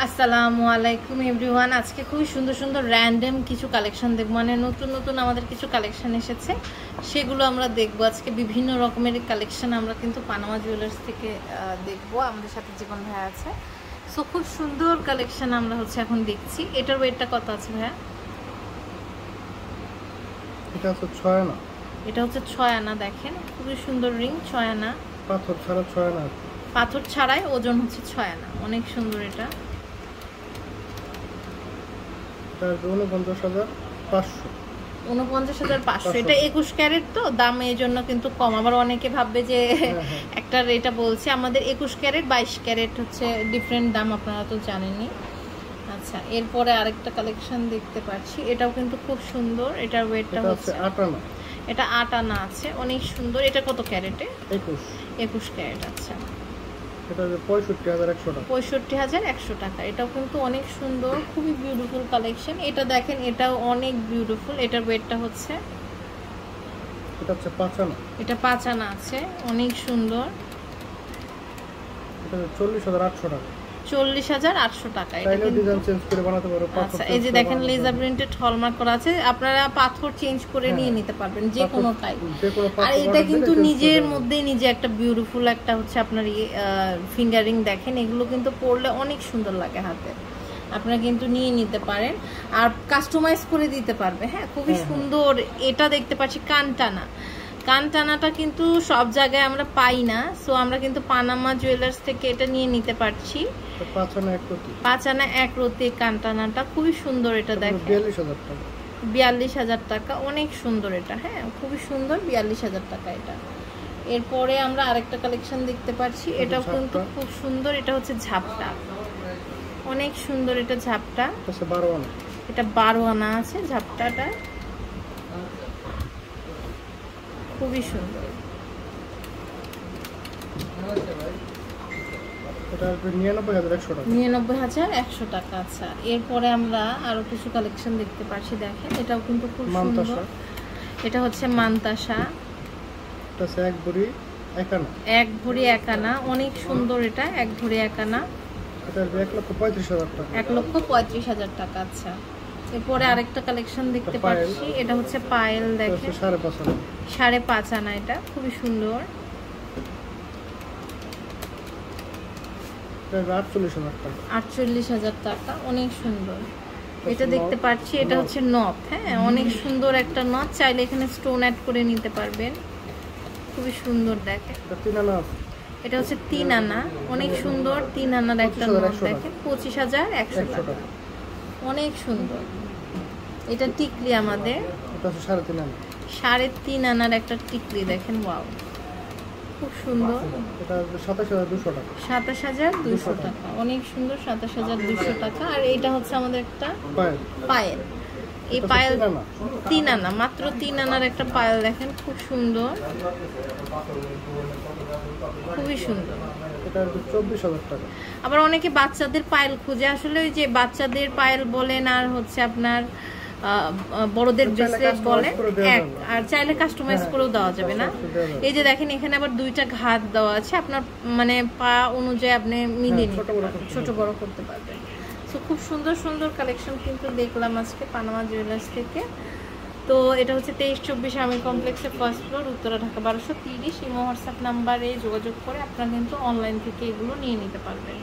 আসসালামু আলাইকুম এভরিওয়ান। আজকে খুবই সুন্দর সুন্দর র্যান্ডম কিছু কালেকশন দেখব, মানে নতুন নতুন আমাদের কিছু কালেকশন এসেছে, সেগুলো আমরা দেখব। আজকে বিভিন্ন রকমের কালেকশন আমরা কিন্তু পানামা জুয়েলার্স থেকে দেখব। আমাদের সাথে জীবন ভাইয়া আছে। সো খুব সুন্দর কালেকশন আমরা এখন দেখছি। এটার ওয়েটটা কত আছে ভাইয়া? এটা হচ্ছে 6 আনা। এটা হচ্ছে 6 আনা। দেখেন খুবই সুন্দর রিং, 6 আনা। পাথর ছাড়া 6 আনা। পাথর ছাড়াই ওজন হচ্ছে 6 আনা। অনেক সুন্দর। এটা 49,500। 49,500। এটা 21 ক্যারেট, তো দাম এই জন্য কিন্তু কম। আবার অনেকে ভাববে যে একটা রেটটা বলছি। আমাদের 21 ক্যারেট 22 ক্যারেট হচ্ছে ডিফারেন্ট দাম, আপনারা তো জানেনই। আচ্ছা, এরপরে আরেকটা কালেকশন দেখতে পাচ্ছি। এটাও কিন্তু খুব সুন্দর। এটার ওয়েটটা হচ্ছে 8 আনা। এটা 8 আনা আছে। অনেক সুন্দর। এটা কত ক্যারেটে? 21 ক্যারেট। আচ্ছা, এটা 65,100 টাকা। 65,100 টাকা। এটাও কিন্তু অনেক সুন্দর, খুবই বিউটিফুল কালেকশন। এটা দেখেন, এটাও অনেক বিউটিফুল। এটার ওয়েটটা হচ্ছে, এটা হচ্ছে 5 আনা। এটা 5 আনা আছে। অনেক সুন্দর। এটা 40,800 টাকা। 40,800 টাকা। এটা কিন্তু ডিজাইন চেঞ্জ করে বানাতে পারো। আচ্ছা, এই যে দেখেন লেজার প্রিন্টেড হলমার্ক করা আছে। আপনারা পাথর চেঞ্জ করে নিয়ে নিতে পারবেন যে কোনো টাইপ। আর এটা কিন্তু নিজের মধ্যে নিজে একটা বিউটিফুল একটা হচ্ছে আপনার ফিঙ্গারিং। দেখেন এগুলো কিন্তু পরলে অনেক সুন্দর লাগে হাতে। আপনারা কিন্তু নিয়ে নিতে পারেন আর কাস্টমাইজ করে দিতে পারবে। হ্যাঁ, খুবই সুন্দর। এটা দেখতে পাচ্ছি কানটানা। কানটানাটা কিন্তু সব জায়গায় আমরা পাই না। সো আমরা কিন্তু পানামা জুয়েলার্স থেকে এটা নিয়ে নিতে পারছি। 5 আনা 1 রতি। 5 আনা 1 রতি কানটানাটা খুবই সুন্দর। এটা দেখেন 42,000 টাকা। 42,000 টাকা। অনেক সুন্দর এটা। হ্যাঁ, খুবই সুন্দর। 42,000 টাকা এটা। এরপরে আমরা আরেকটা কালেকশন দেখতে পাচ্ছি। এটাও কিন্তু খুব সুন্দর। এটা হচ্ছে ঝাপটা। অনেক সুন্দর এটা ঝাপটা। এটা 12 আনা। এটা 12 আনা আছে ঝাপটাটা। খুবই সুন্দর। এটা 99,100 টাকা। 99,100 টাকা। আচ্ছা, এরপরে আমরা আরো কিছু কালেকশন দেখতে পাচ্ছি। দেখেন এটাও কিন্তু খুব সুন্দর। এটা হচ্ছে মানতাসা। এটা 1 ভরি 1 আনা। 1 ভরি 1 আনা। অনেক সুন্দর এটা। 1 ভরি 1 আনা। এটা 1,35,000 টাকা। 1,35,000 টাকা। আচ্ছা, এরপরে আরেকটা কালেকশন দেখতে পাচ্ছি। এটা হচ্ছে পায়েল। দেখেন 5.5 আনা। 5.5 আনা। এটা খুবই সুন্দর। 48,000 টাকা। 48,000 টাকা। অনেক সুন্দর। এটা দেখতে পাচ্ছি। এটা হচ্ছে নথ। হ্যাঁ, অনেক সুন্দর একটা নথ। চাইলে এখানে স্টোন অ্যাড করে নিতে পারবেন। খুবই সুন্দর। দেখেন এটা 3 আনা। এটা হচ্ছে 3 আনা। অনেক সুন্দর। 3 আনার একটা নথ। দেখেন 25,100 টাকা। অনেক সুন্দর। এটা টিকলি আমাদের। এটা 3.5 আনা। 3.5 আনার একটা টিকলি। দেখেন, ওয়াও, খুব সুন্দর। এটা 27,200 টাকা। 27,200 টাকা। অনেক সুন্দর। 27,200 টাকা। আর এটা হচ্ছে আমাদের একটা পায়েল। এই পায়েল 3 আনা, মাত্র 3 আনার একটা পায়েল। দেখেন খুব সুন্দর, খুবই সুন্দর। এটা 24,000 টাকা। আবার অনেকে বাচ্চাদের পায়েল খুঁজে। আসলে ওই যে বাচ্চাদের পায়েল বলেন আর হচ্ছে আপনার বড়দের ব্রেসলেট বলে এক, আর চাইলে কাস্টমাইজ করেও দেওয়া যাবে না। এই যে দেখেন এখানে আবার 2টা ঘাত দেওয়া আছে। আপনার মানে পা অনুযায়ী আপনি মিলিয়ে নিতে পারবেন, ছোট বড় করতে পারবেন। সো খুব সুন্দর সুন্দর কালেকশন কিন্তু দেখলাম আজকে পানামা জুয়েলার্স থেকে। তো এটা হচ্ছে 23-24 আমির কমপ্লেক্সের ফার্স্ট ফ্লোর, উত্তরা, ঢাকা 1230। এই হোয়াটসঅ্যাপ নাম্বারে যোগাযোগ করে আপনারা কিন্তু অনলাইন থেকে এগুলো নিয়ে নিতে পারবেন।